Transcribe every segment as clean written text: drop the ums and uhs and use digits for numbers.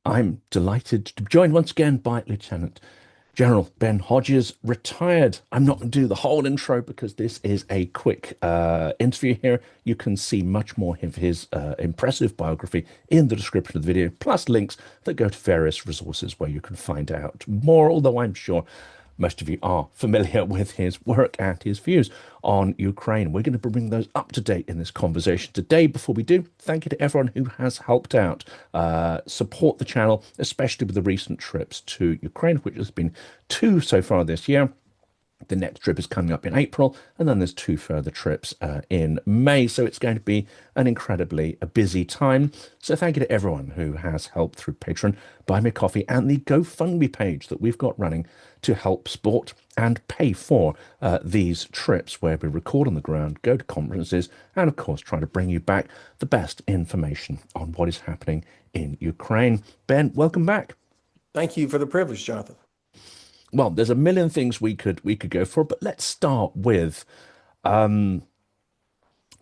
I'm delighted to be joined once again by Lieutenant General Ben Hodges, retired. I'm not going to do the whole intro because this is a quick interview here. You can see much more of his impressive biography in the description of the video, plus links that go to various resources where you can find out more, although I'm sure most of you are familiar with his work and his views on Ukraine. We're going to bring those up to date in this conversation today. Before we do, thank you to everyone who has helped out, support the channel, especially with the recent trips to Ukraine, which has been two so far this year. The next trip is coming up in April, and then there's two further trips in May. So it's going to be an incredibly busy time. So thank you to everyone who has helped through Patreon, Buy Me Coffee, and the GoFundMe page that we've got running to help support and pay for these trips where we record on the ground, go to conferences, and of course try to bring you back the best information on what is happening in Ukraine. Ben, welcome back. Thank you for the privilege, Jonathan. Well, there's a million things we could go for, but let's start with um,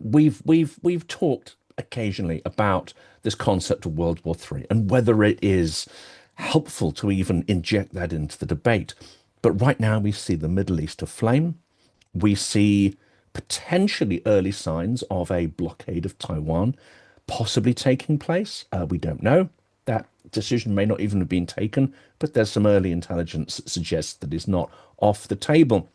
we've talked occasionally about this concept of World War III and whether it is helpful to even inject that into the debate. But right now we see the Middle East aflame. We see potentially early signs of a blockade of Taiwan possibly taking place. We don't know. That decision may not even have been taken, but there's some early intelligence that suggests that it's not off the table.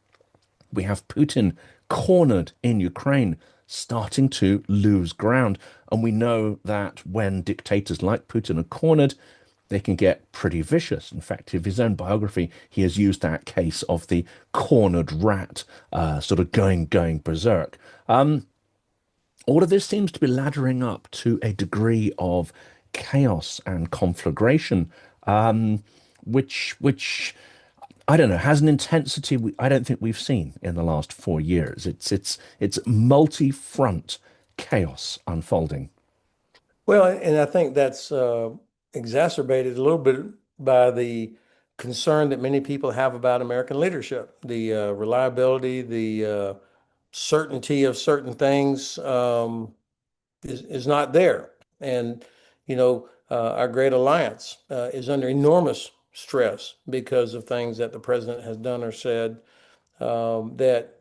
We have Putin cornered in Ukraine, starting to lose ground. And we know that when dictators like Putin are cornered, they can get pretty vicious. In fact, in his own biography, he has used that case of the cornered rat, sort of going berserk. All of this seems to be laddering up to a degree of chaos and conflagration, which I don't know, has an intensity I don't think we've seen in the last 4 years. It's multi-front chaos unfolding. Well, and I think that's exacerbated a little bit by the concern that many people have about American leadership, the reliability, the certainty of certain things is not there. And, our great alliance is under enormous stress because of things that the president has done or said that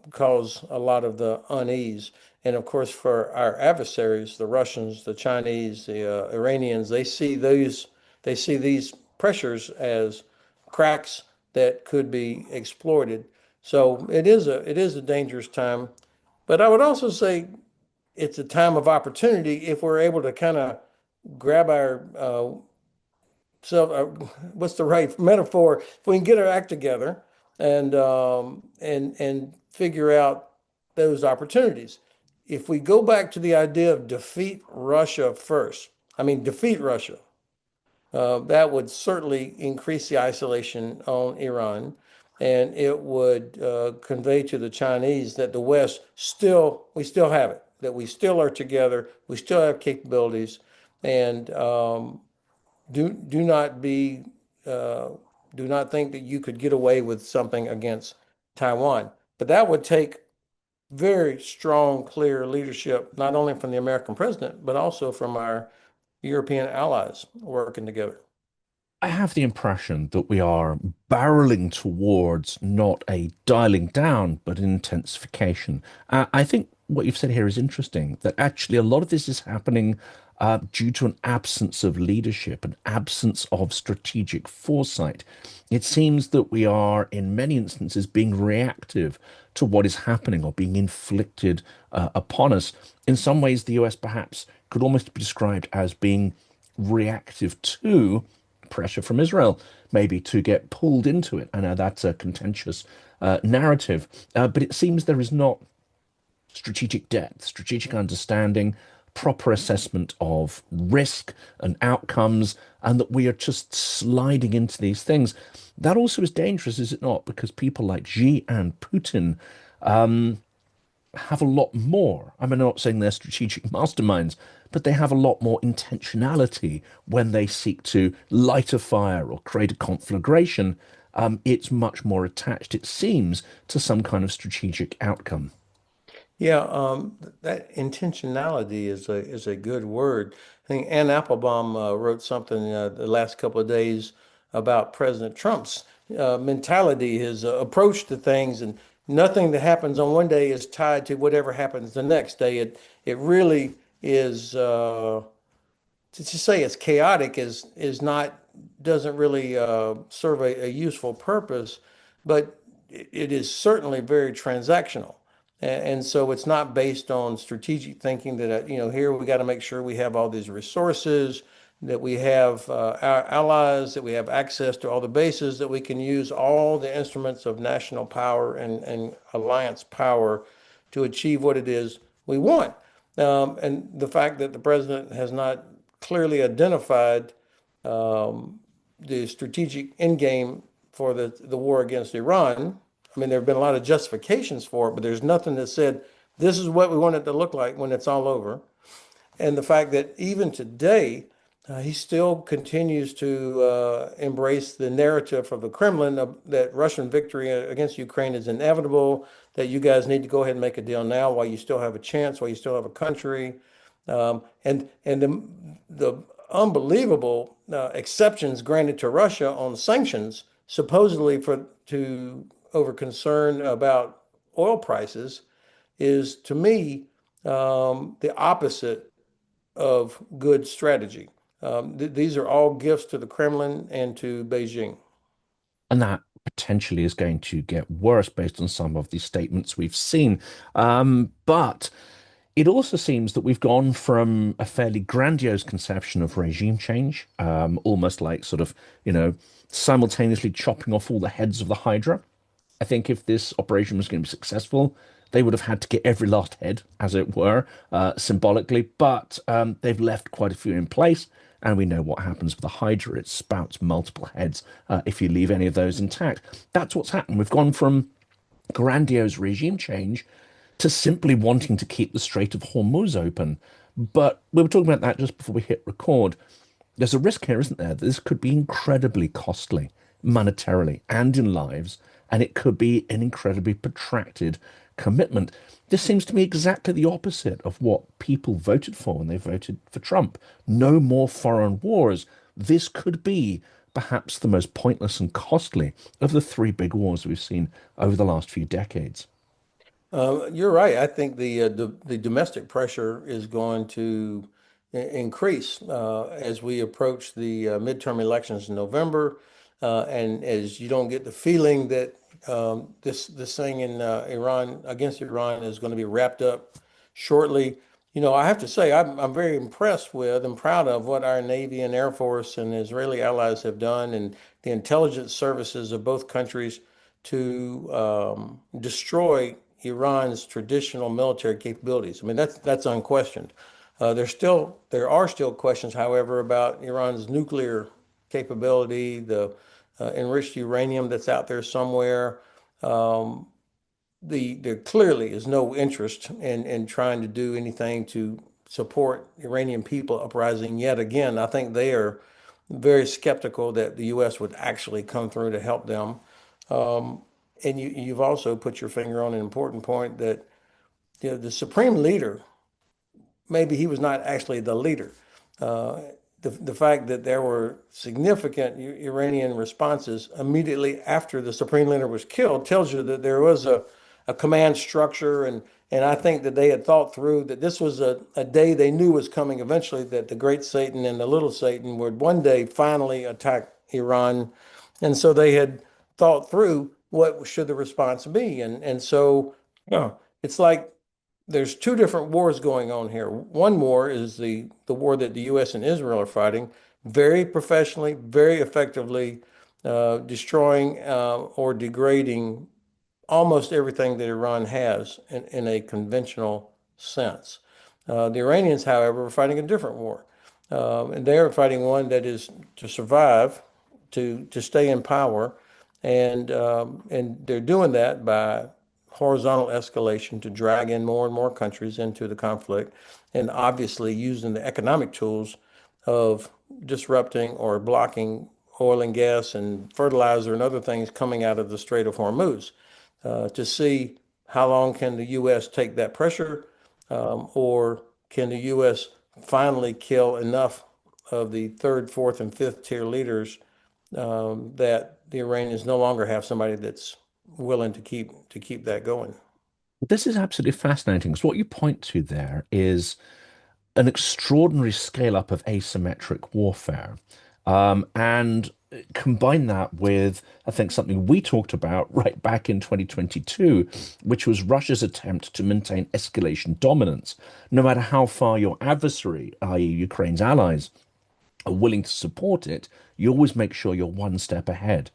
cause a lot of the unease. And of course, for our adversaries, the Russians, the Chinese, the Iranians, they see these pressures as cracks that could be exploited. So it is a dangerous time. But I would also say it's a time of opportunity if we're able to kind of grab our self, what's the right metaphor? If we can get our act together and figure out those opportunities. If we go back to the idea of defeat Russia first, I mean defeat Russia, that would certainly increase the isolation on Iran, and it would convey to the Chinese that the West we still have it, that we still are together, we still have capabilities, and do not be do not think that you could get away with something against Taiwan. But that would take very strong, clear leadership, not only from the American president, but also from our European allies working together. I have the impression that we are barreling towards not a dialing down, but an intensification. I think what you've said here is interesting, that actually a lot of this is happening due to an absence of leadership, an absence of strategic foresight. It seems that we are, in many instances, being reactive to what is happening or being inflicted upon us. In some ways, the US perhaps could almost be described as being reactive to pressure from Israel, maybe to get pulled into it. I know that's a contentious narrative, but it seems there is not strategic depth, strategic understanding, proper assessment of risk and outcomes, and that we are just sliding into these things. That also is dangerous, is it not? Because people like Xi and Putin have a lot more. I mean, I'm not saying they're strategic masterminds, but they have a lot more intentionality when they seek to light a fire or create a conflagration. It's much more attached, it seems, to some kind of strategic outcome. Yeah, that intentionality is a good word. I think Ann Applebaum wrote something the last couple of days about President Trump's mentality, his approach to things, and nothing that happens on one day is tied to whatever happens the next day. It really is. To say it's chaotic is not doesn't really serve a useful purpose, but it is certainly very transactional. And so it's not based on strategic thinking that, here we got to make sure we have all these resources, that we have our allies, that we have access to all the bases, that we can use all the instruments of national power and alliance power to achieve what it is we want. And the fact that the president has not clearly identified the strategic end game for the war against Iran. I mean, there have been a lot of justifications for it, but there's nothing that said this is what we want it to look like when it's all over. And the fact that even today, he still continues to embrace the narrative of the Kremlin that Russian victory against Ukraine is inevitable, that you guys need to go ahead and make a deal now while you still have a chance, while you still have a country. And the unbelievable exceptions granted to Russia on sanctions, supposedly for to over concern about oil prices, is to me the opposite of good strategy. These are all gifts to the Kremlin and to Beijing. And that potentially is going to get worse based on some of the statements we've seen. But it also seems that we've gone from a fairly grandiose conception of regime change, almost like sort of, simultaneously chopping off all the heads of the Hydra. I think if this operation was going to be successful, they would have had to get every last head, as it were, symbolically. But they've left quite a few in place, and we know what happens with the Hydra. It spouts multiple heads if you leave any of those intact. That's what's happened. We've gone from grandiose regime change to simply wanting to keep the Strait of Hormuz open. But we were talking about that just before we hit record. There's a risk here, isn't there, that this could be incredibly costly monetarily and in lives, and it could be an incredibly protracted commitment. This seems to me exactly the opposite of what people voted for when they voted for Trump. No more foreign wars. This could be perhaps the most pointless and costly of the three big wars we've seen over the last few decades. You're right. I think the domestic pressure is going to increase as we approach the midterm elections in November, and as you don't get the feeling that this thing in Iran against Iran is going to be wrapped up shortly. I have to say I'm very impressed with and proud of what our Navy and Air Force and Israeli allies have done, and the intelligence services of both countries to destroy Iran's traditional military capabilities. I mean, that's unquestioned. There are still questions, however, about Iran's nuclear capability, the enriched uranium that's out there somewhere. Um, there clearly is no interest in trying to do anything to support Iranian people uprising yet again. I think they are very skeptical that the U.S. would actually come through to help them. Um, and you've also put your finger on an important point that the supreme leader, maybe he was not actually the leader. Uh, the fact that there were significant Iranian responses immediately after the supreme leader was killed tells you that there was a command structure, and I think that they had thought through that this was a day they knew was coming eventually, that the great Satan and the little Satan would one day finally attack Iran. And so they had thought through what should the response be. And so it's like there's two different wars going on here. One war is the war that the U.S. and Israel are fighting, very professionally, very effectively, destroying or degrading almost everything that Iran has in a conventional sense. The Iranians, however, are fighting a different war, and they are fighting one that is to survive, to stay in power, and they're doing that by horizontal escalation to drag in more and more countries into the conflict, and obviously using the economic tools of disrupting or blocking oil and gas and fertilizer and other things coming out of the Strait of Hormuz to see how long can the U.S. take that pressure, or can the U.S. finally kill enough of the third, fourth, and fifth tier leaders that the Iranians no longer have somebody that's willing to keep that going? This is absolutely fascinating. So what you point to there is an extraordinary scale up of asymmetric warfare. And combine that with, I think, something we talked about right back in 2022, which was Russia's attempt to maintain escalation dominance. No matter how far your adversary, i.e., Ukraine's allies, are willing to support it, you always make sure you're one step ahead.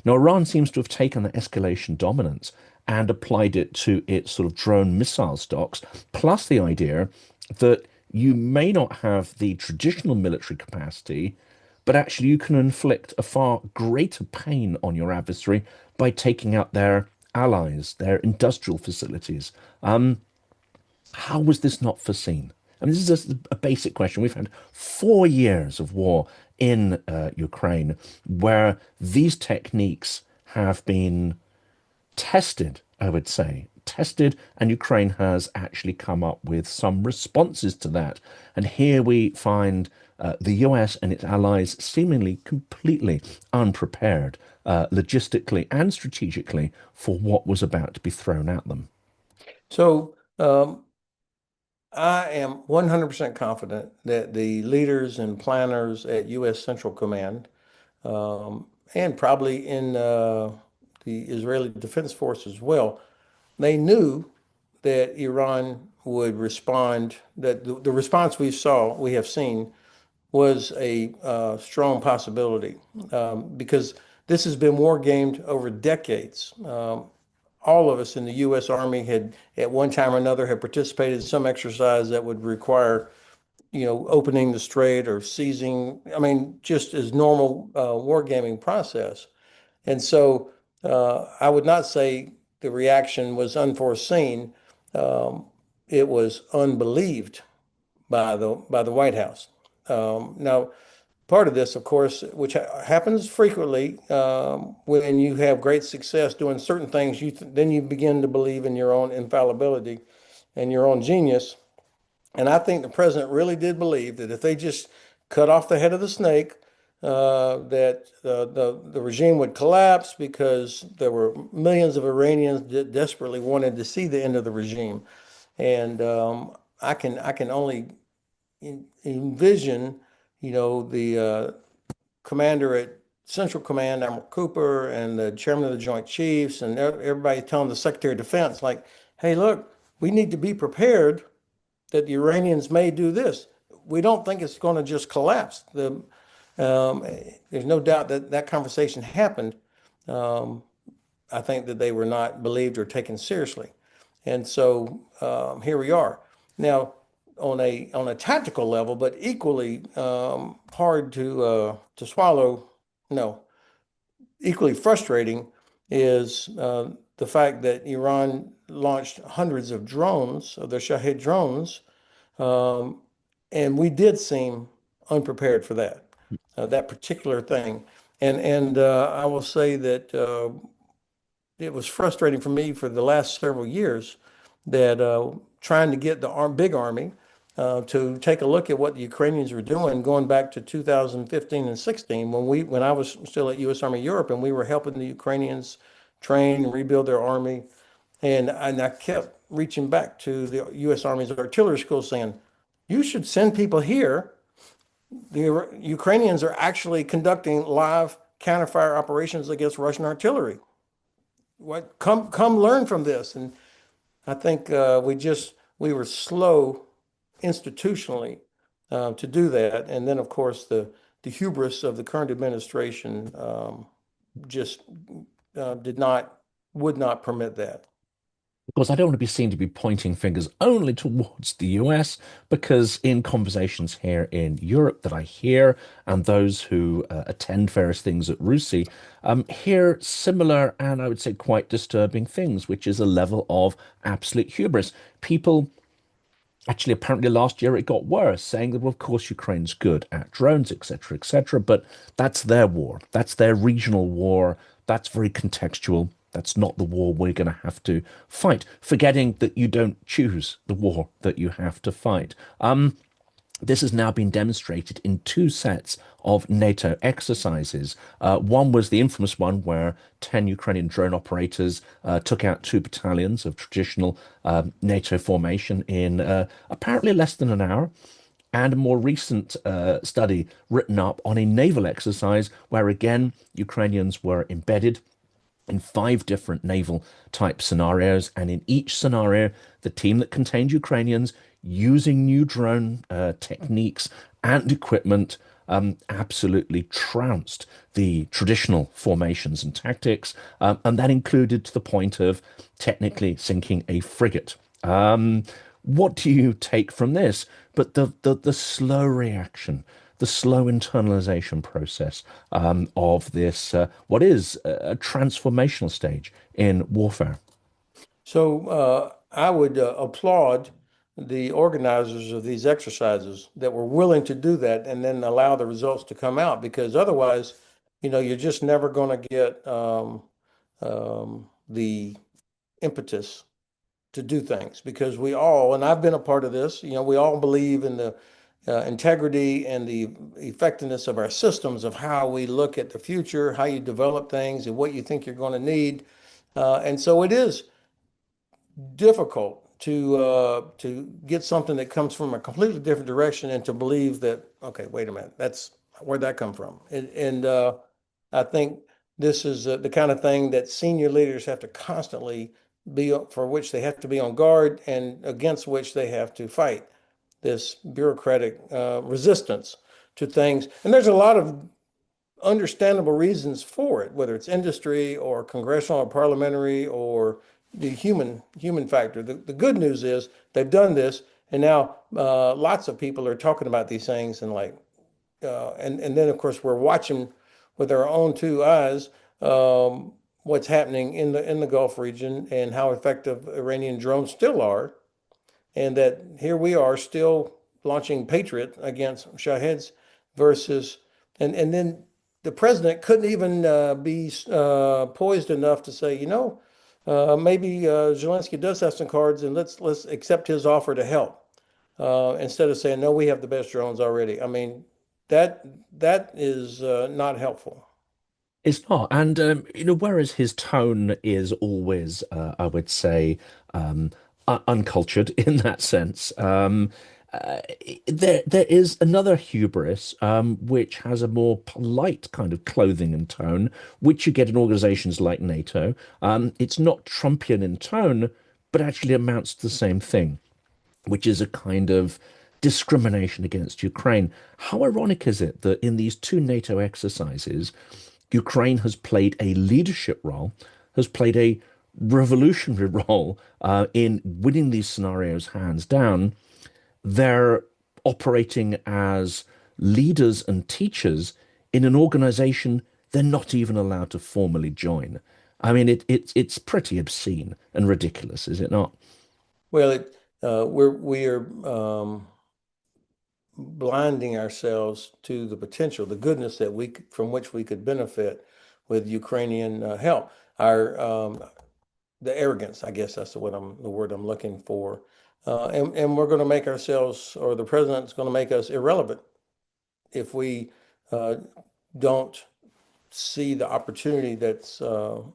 Now, Iran seems to have taken the escalation dominance and applied it to its sort of drone missile stocks, plus the idea that you may not have the traditional military capacity, but actually you can inflict a far greater pain on your adversary by taking out their allies, their industrial facilities. How was this not foreseen? I mean, this is just a basic question. We've had 4 years of war in Ukraine where these techniques have been tested, I would say, tested, and Ukraine has actually come up with some responses to that. And here we find the US and its allies seemingly completely unprepared, logistically and strategically, for what was about to be thrown at them. So I am 100% confident that the leaders and planners at U.S. Central Command, and probably in the Israeli Defense Force as well, they knew that Iran would respond, that the response we have seen was a strong possibility, because this has been war gamed over decades. All of us in the U.S. Army had, at one time or another, had participated in some exercise that would require, opening the strait or seizing. I mean, just as normal wargaming process. And so I would not say the reaction was unforeseen. It was unbelieved by the White House. Now, part of this, of course, which happens frequently when you have great success doing certain things, then you begin to believe in your own infallibility and your own genius. And I think the president really did believe that if they just cut off the head of the snake, that the regime would collapse, because there were millions of Iranians that desperately wanted to see the end of the regime. And I can only envision, the commander at Central Command, Admiral Cooper, and the chairman of the Joint Chiefs, and everybody telling the Secretary of Defense, like, hey, look, we need to be prepared that the Iranians may do this. We don't think it's going to just collapse. There's no doubt that that conversation happened. I think that they were not believed or taken seriously. And so here we are. Now, on a tactical level, but equally hard to swallow, no, equally frustrating, is the fact that Iran launched hundreds of drones, of their Shahed drones, and we did seem unprepared for that particular thing. And I will say that it was frustrating for me for the last several years that trying to get the big army to take a look at what the Ukrainians were doing, going back to 2015 and 16, when I was still at U.S. Army Europe, and we were helping the Ukrainians train and rebuild their army. And I kept reaching back to the U.S. Army's artillery school saying, you should send people here. The Ukrainians are actually conducting live counterfire operations against Russian artillery. Come learn from this. And I think we were slow institutionally to do that. And then, of course, the hubris of the current administration just would not permit that. Of course, I don't want to be seen to be pointing fingers only towards the US, because in conversations here in Europe that I hear, and those who attend various things at RUSI, hear similar and I would say quite disturbing things, which is a level of absolute hubris. People, actually, apparently last year it got worse, saying that, well, of course, Ukraine's good at drones, etc., but that's their war. That's their regional war. That's very contextual. That's not the war we're going to have to fight, forgetting that you don't choose the war that you have to fight. This has now been demonstrated in two sets of NATO exercises. One was the infamous one where 10 Ukrainian drone operators took out two battalions of traditional NATO formation in apparently less than an hour. And a more recent study written up on a naval exercise where, again, Ukrainians were embedded in five different naval type scenarios. And in each scenario, the team that contained Ukrainians using new drone techniques and equipment absolutely trounced the traditional formations and tactics. And that included to the point of technically sinking a frigate. What do you take from this? But the slow reaction, the slow internalization process of this, what is a transformational stage in warfare. So I would applaud the organizers of these exercises that were willing to do that and then allow the results to come out, because otherwise, you're just never going to get the impetus to do things, because we all, and I've been a part of this, we all believe in the integrity and the effectiveness of our systems, of how we look at the future, how you develop things, and what you think you're going to need. And so it is difficult to get something that comes from a completely different direction and to believe that, okay, wait a minute, that's where'd that come from? And I think this is the kind of thing that senior leaders have to constantly be, for which they have to be on guard and against which they have to fight this bureaucratic resistance to things. And there's a lot of understandable reasons for it, whether it's industry or congressional or parliamentary or the human factor. The good news is they've done this, and now lots of people are talking about these things, and and then of course we're watching with our own two eyes what's happening in the Gulf region and how effective Iranian drones still are, and that here we are still launching Patriot against Shaheds versus, and then the president couldn't even be poised enough to say, maybe Zelensky does have some cards, and let's accept his offer to help instead of saying, no, we have the best drones already. I mean, that is not helpful. It's not. And, whereas his tone is always, I would say, uncultured in that sense, there is another hubris, which has a more polite kind of clothing and tone, which you get in organizations like NATO. It's not Trumpian in tone, but actually amounts to the same thing, which is a kind of discrimination against Ukraine. How ironic is it that in these two NATO exercises, Ukraine has played a leadership role, has played a revolutionary role in winning these scenarios hands down. They're operating as leaders and teachers in an organization they're not even allowed to formally join. I mean, it's pretty obscene and ridiculous, is it not? Well, we are blinding ourselves to the potential, the goodness that from which we could benefit with Ukrainian help. Our the arrogance, I guess that's the word I'm looking for, and we're going to make ourselves, or the president's going to make us irrelevant if we uh, don't see the opportunity that's to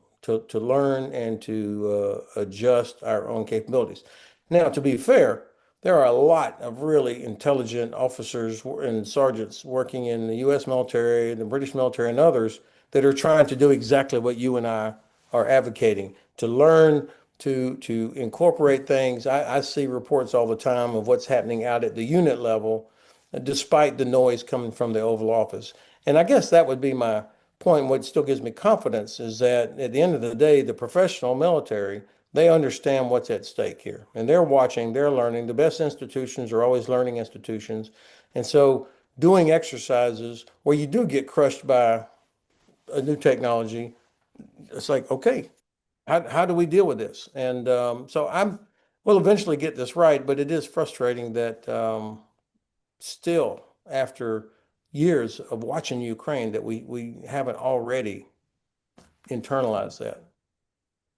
learn and to adjust our own capabilities. Now, to be fair, there are a lot of really intelligent officers and sergeants working in the U.S. military, the British military, and others that are trying to do exactly what you and I are advocating, to learn to incorporate things. I see reports all the time of what's happening out at the unit level, despite the noise coming from the Oval Office. And I guess that would be my point. What still gives me confidence is that at the end of the day, the professional military, they understand what's at stake here, and they're watching, they're learning. The best institutions are always learning institutions. And so doing exercises where you do get crushed by a new technology, it's like, okay, how do we deal with this? And so we'll eventually get this right, but it is frustrating that still, after years of watching Ukraine, that we haven't already internalized that.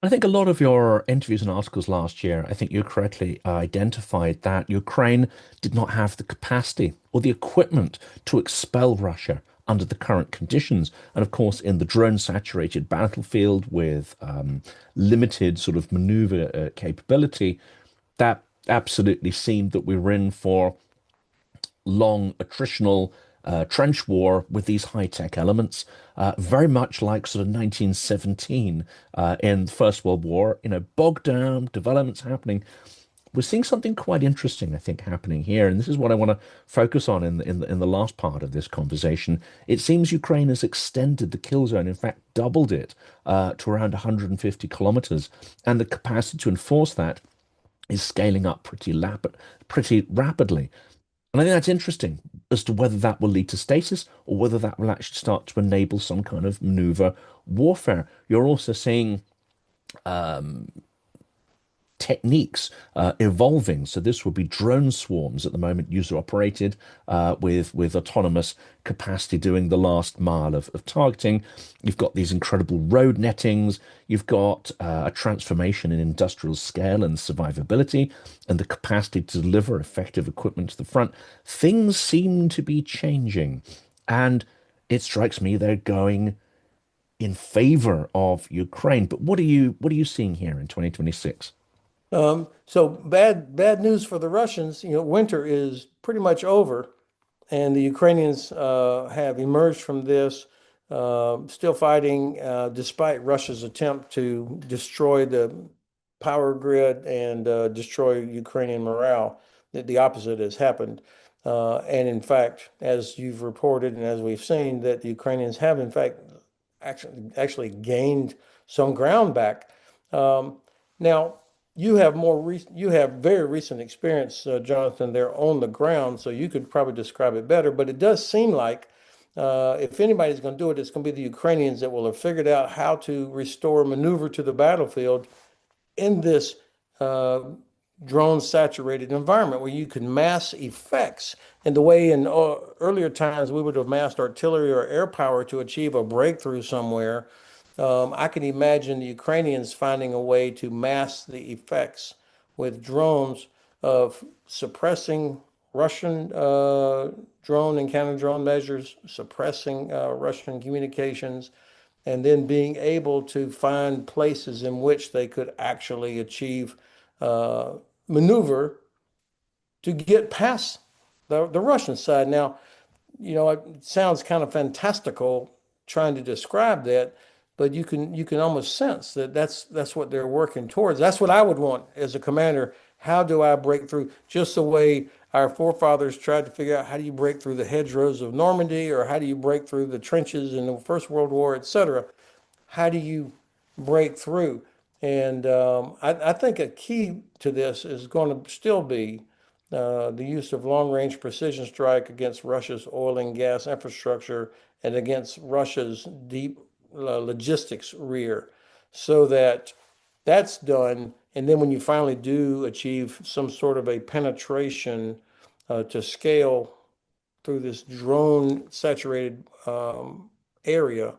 I think a lot of your interviews and articles last year, I think you correctly identified that Ukraine did not have the capacity or the equipment to expel Russia under the current conditions. And of course, in the drone-saturated battlefield with limited sort of maneuver capability, that absolutely seemed that we were in for long attritional trench war with these high-tech elements, very much like sort of 1917 in the First World War, bogged down, developments happening. We're seeing something quite interesting, I think, happening here, and this is what I want to focus on in the last part of this conversation. It seems Ukraine has extended the kill zone, in fact, doubled it to around 150 kilometers, and the capacity to enforce that is scaling up pretty rapidly. And I think that's interesting as to whether that will lead to stasis or whether that will actually start to enable some kind of maneuver warfare. You're also seeing um, techniques evolving. So this will be drone swarms at the moment, user operated, with autonomous capacity doing the last mile of targeting. You've got these incredible road nettings. You've got a transformation in industrial scale and survivability and the capacity to deliver effective equipment to the front. Things seem to be changing. And it strikes me they're going in favor of Ukraine. But what are you seeing here in 2026? So bad news for the Russians. Winter is pretty much over, and the Ukrainians have emerged from this, still fighting despite Russia's attempt to destroy the power grid and destroy Ukrainian morale. The opposite has happened. And in fact, as you've reported and as we've seen, that the Ukrainians have in fact actually gained some ground back. Now, you have very recent experience, Jonathan, there on the ground, so you could probably describe it better. But it does seem like if anybody's going to do it, it's going to be the Ukrainians that will have figured out how to restore maneuver to the battlefield in this uh, drone saturated environment where you can mass effects. And the way in earlier times we would have massed artillery or air power to achieve a breakthrough somewhere, I can imagine the Ukrainians finding a way to mask the effects with drones of suppressing Russian drone and counter drone measures, suppressing Russian communications, and then being able to find places in which they could actually achieve uh, maneuver to get past the Russian side. Now, it sounds kind of fantastical trying to describe that, but you can almost sense that that's what they're working towards. That's what I would want as a commander. How do I break through? Just the way our forefathers tried to figure out how do you break through the hedgerows of Normandy, or how do you break through the trenches in the First World War, etc. How do you break through? And I think a key to this is going to still be the use of long-range precision strike against Russia's oil and gas infrastructure and against Russia's deep logistics rear, so that that's done. And then when you finally do achieve some sort of a penetration to scale through this drone saturated area,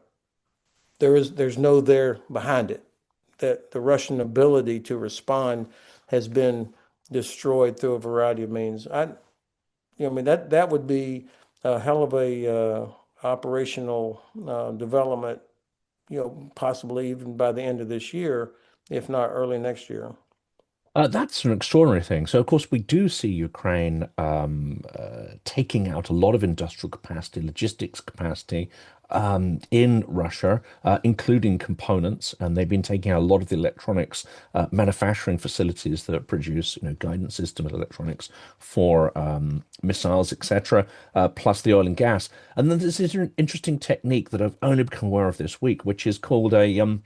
there's no there behind it. That the Russian ability to respond has been destroyed through a variety of means. I mean that would be a hell of a operational development. Possibly even by the end of this year, if not early next year. That's an extraordinary thing. So, of course, we do see Ukraine taking out a lot of industrial capacity, logistics capacity in Russia, including components, and they've been taking out a lot of the electronics manufacturing facilities that produce, guidance systems, electronics for missiles, etc., plus the oil and gas. And then there's this interesting technique that I've only become aware of this week, which is called a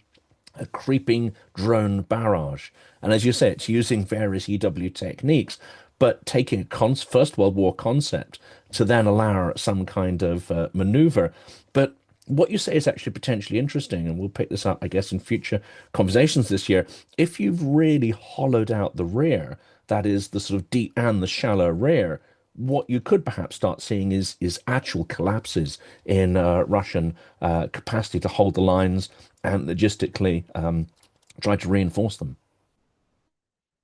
creeping drone barrage. And as you say, it's using various EW techniques, but taking a First World War concept to then allow some kind of maneuver. But what you say is actually potentially interesting, and we'll pick this up, I guess, in future conversations this year. If you've really hollowed out the rear, that is the sort of deep and the shallow rear, what you could perhaps start seeing is actual collapses in Russian capacity to hold the lines and logistically try to reinforce them.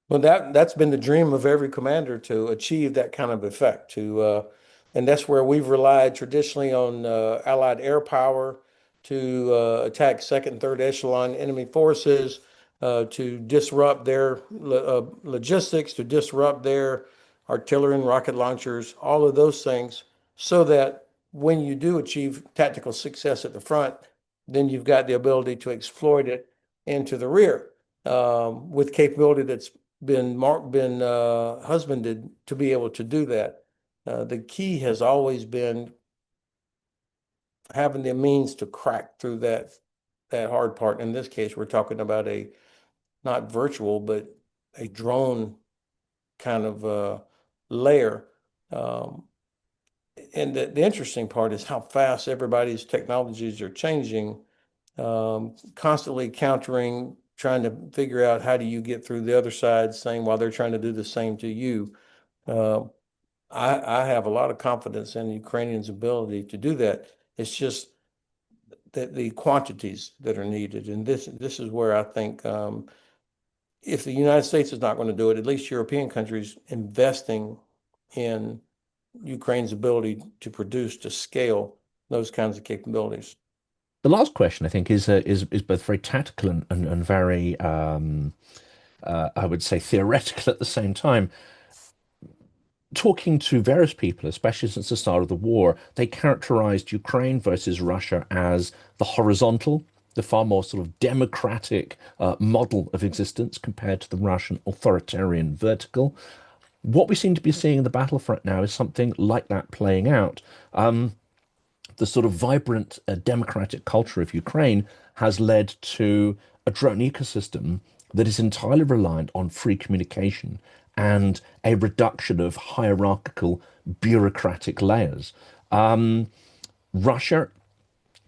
Well, that's been the dream of every commander to achieve that kind of effect. And that's where we've relied traditionally on Allied air power to attack second, third echelon enemy forces, to disrupt their logistics, to disrupt their artillery and rocket launchers, all of those things, so that when you do achieve tactical success at the front, then you've got the ability to exploit it into the rear with capability that's been husbanded to be able to do that. The key has always been having the means to crack through that hard part. In this case, we're talking about a not virtual, but a drone kind of layer. Um, and the interesting part is how fast everybody's technologies are changing, constantly countering, trying to figure out how do you get through the other side, saying while they're trying to do the same to you. Uh, I have a lot of confidence in the Ukrainians' ability to do that. It's just that the quantities that are needed, and this is where I think if the United States is not going to do it, at least European countries investing in Ukraine's ability to produce to scale those kinds of capabilities. The last question, I think, is both very tactical and very, I would say, theoretical at the same time. Talking to various people, especially since the start of the war, they characterized Ukraine versus Russia as the horizontal, the far more sort of democratic model of existence compared to the Russian authoritarian vertical. What we seem to be seeing in the battlefront now is something like that playing out. The sort of vibrant democratic culture of Ukraine has led to a drone ecosystem that is entirely reliant on free communication and a reduction of hierarchical bureaucratic layers. Russia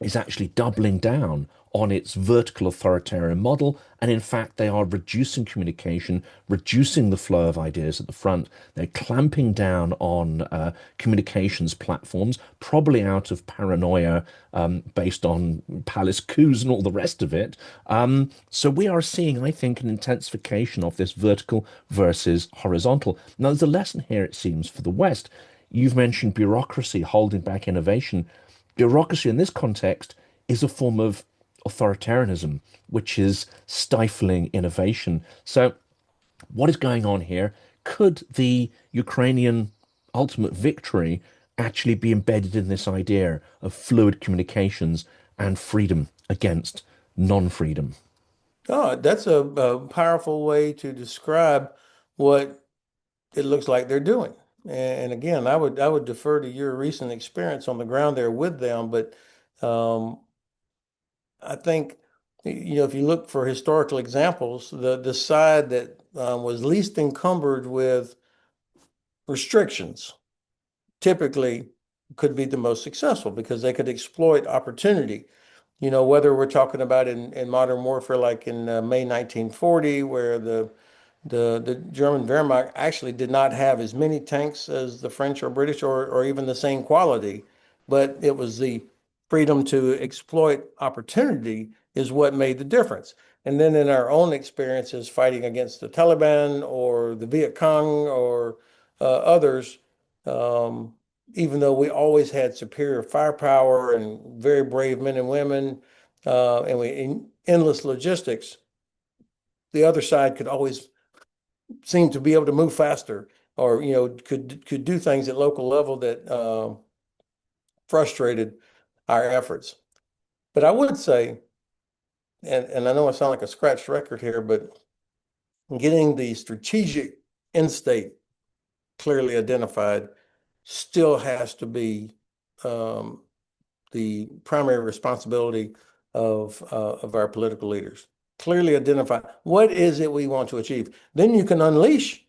is actually doubling down on its vertical authoritarian model. And in fact, they are reducing communication, reducing the flow of ideas at the front. They're clamping down on communications platforms, probably out of paranoia based on palace coups and all the rest of it. So we are seeing, I think, an intensification of this vertical versus horizontal. Now, there's a lesson here, it seems, for the West. You've mentioned bureaucracy holding back innovation. Bureaucracy in this context is a form of authoritarianism, which is stifling innovation. So, what is going on here? Could the Ukrainian ultimate victory actually be embedded in this idea of fluid communications and freedom against non-freedom? Oh, that's a powerful way to describe what it looks like they're doing. And again, I would defer to your recent experience on the ground there with them, but um, I think if you look for historical examples, the side that was least encumbered with restrictions typically could be the most successful because they could exploit opportunity. Whether we're talking about in modern warfare, like in May 1940, where the German Wehrmacht actually did not have as many tanks as the French or British or even the same quality, but it was the freedom to exploit opportunity is what made the difference. And then in our own experiences fighting against the Taliban or the Viet Cong or others, um, even though we always had superior firepower and very brave men and women, and endless logistics, the other side could always seem to be able to move faster, or could do things at local level that frustrated our efforts. But I would say, and I know I sound like a scratched record here, but getting the strategic end state clearly identified still has to be um, the primary responsibility of our political leaders. Clearly identify what is it we want to achieve. Then you can unleash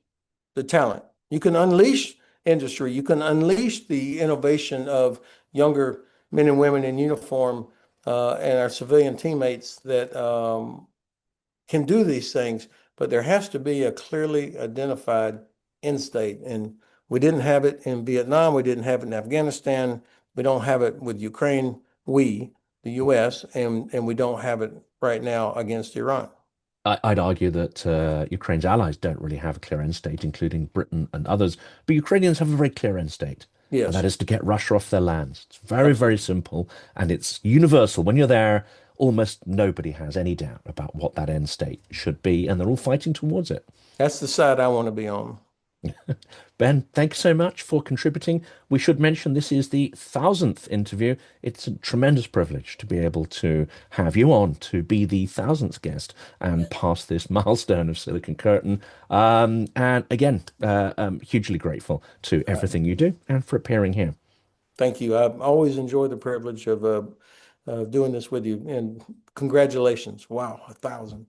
the talent. You can unleash industry. You can unleash the innovation of younger men and women in uniform and our civilian teammates that can do these things. But there has to be a clearly identified end state. And we didn't have it in Vietnam. We didn't have it in Afghanistan. We don't have it with Ukraine, the US, and we don't have it right now against Iran. I'd argue that Ukraine's allies don't really have a clear end state, including Britain and others. But Ukrainians have a very clear end state, and that Yes, is to get Russia off their lands. It's very, very simple, and it's universal. When you're there, almost nobody has any doubt about what that end state should be, and they're all fighting towards it. that's the side I want to be on. Ben, thanks so much for contributing. We should mention this is the 1000th interview. It's a tremendous privilege to be able to have you on to be the 1000th guest and pass this milestone of Silicon Curtain. And again, I'm hugely grateful to everything you do and for appearing here. Thank you. I always enjoy the privilege of doing this with you. And congratulations. Wow, 1,000.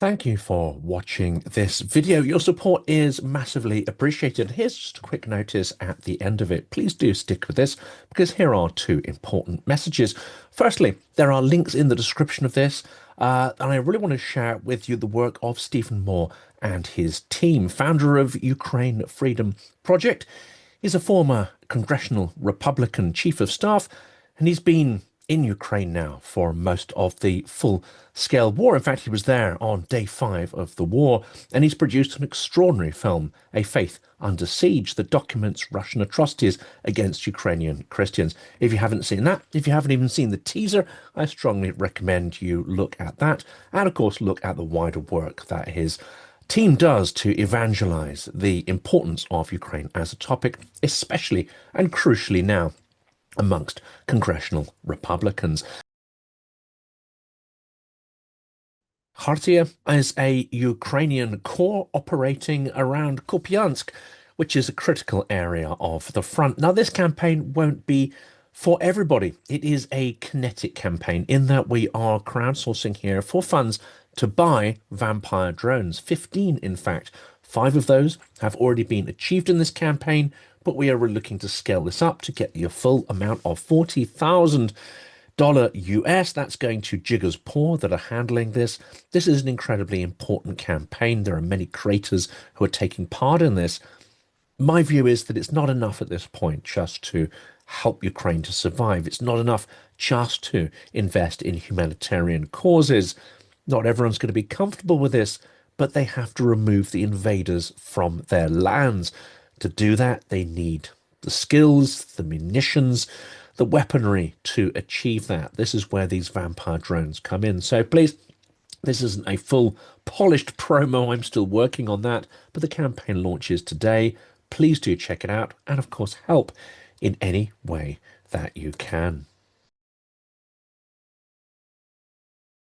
Thank you for watching this video. Your support is massively appreciated. Here's just a quick notice at the end of it. Please do stick with this because here are two important messages. Firstly, there are links in the description of this, and I really want to share with you the work of Stephen Moore and his team, founder of Ukraine Freedom Project. He's a former congressional Republican chief of staff, and he's been in Ukraine now for most of the full-scale war. In fact, he was there on day 5 of the war, and he's produced an extraordinary film, A Faith Under Siege, that documents Russian atrocities against Ukrainian Christians. If you haven't seen that, if you haven't even seen the teaser, I strongly recommend you look at that, and of course look at the wider work that his team does to evangelize the importance of Ukraine as a topic, especially and crucially now amongst congressional Republicans. Khartiia is a Ukrainian corps operating around Kupiansk, which is a critical area of the front. Now, this campaign won't be for everybody. It is a kinetic campaign in that we are crowdsourcing here for funds to buy vampire drones, 15 in fact. 5 of those have already been achieved in this campaign, but we are looking to scale this up to get you a full amount of $40,000 US. That's going to Dzyga's Paw that are handling this. This is an incredibly important campaign. There are many creators who are taking part in this. My view is that it's not enough at this point just to help Ukraine to survive. It's not enough just to invest in humanitarian causes. Not everyone's going to be comfortable with this, but they have to remove the invaders from their lands. To do that, they need the skills, the munitions, the weaponry to achieve that. This is where these vampire drones come in. So please, this isn't a full polished promo. I'm still working on that, but the campaign launches today. Please do check it out and, of course, help in any way that you can.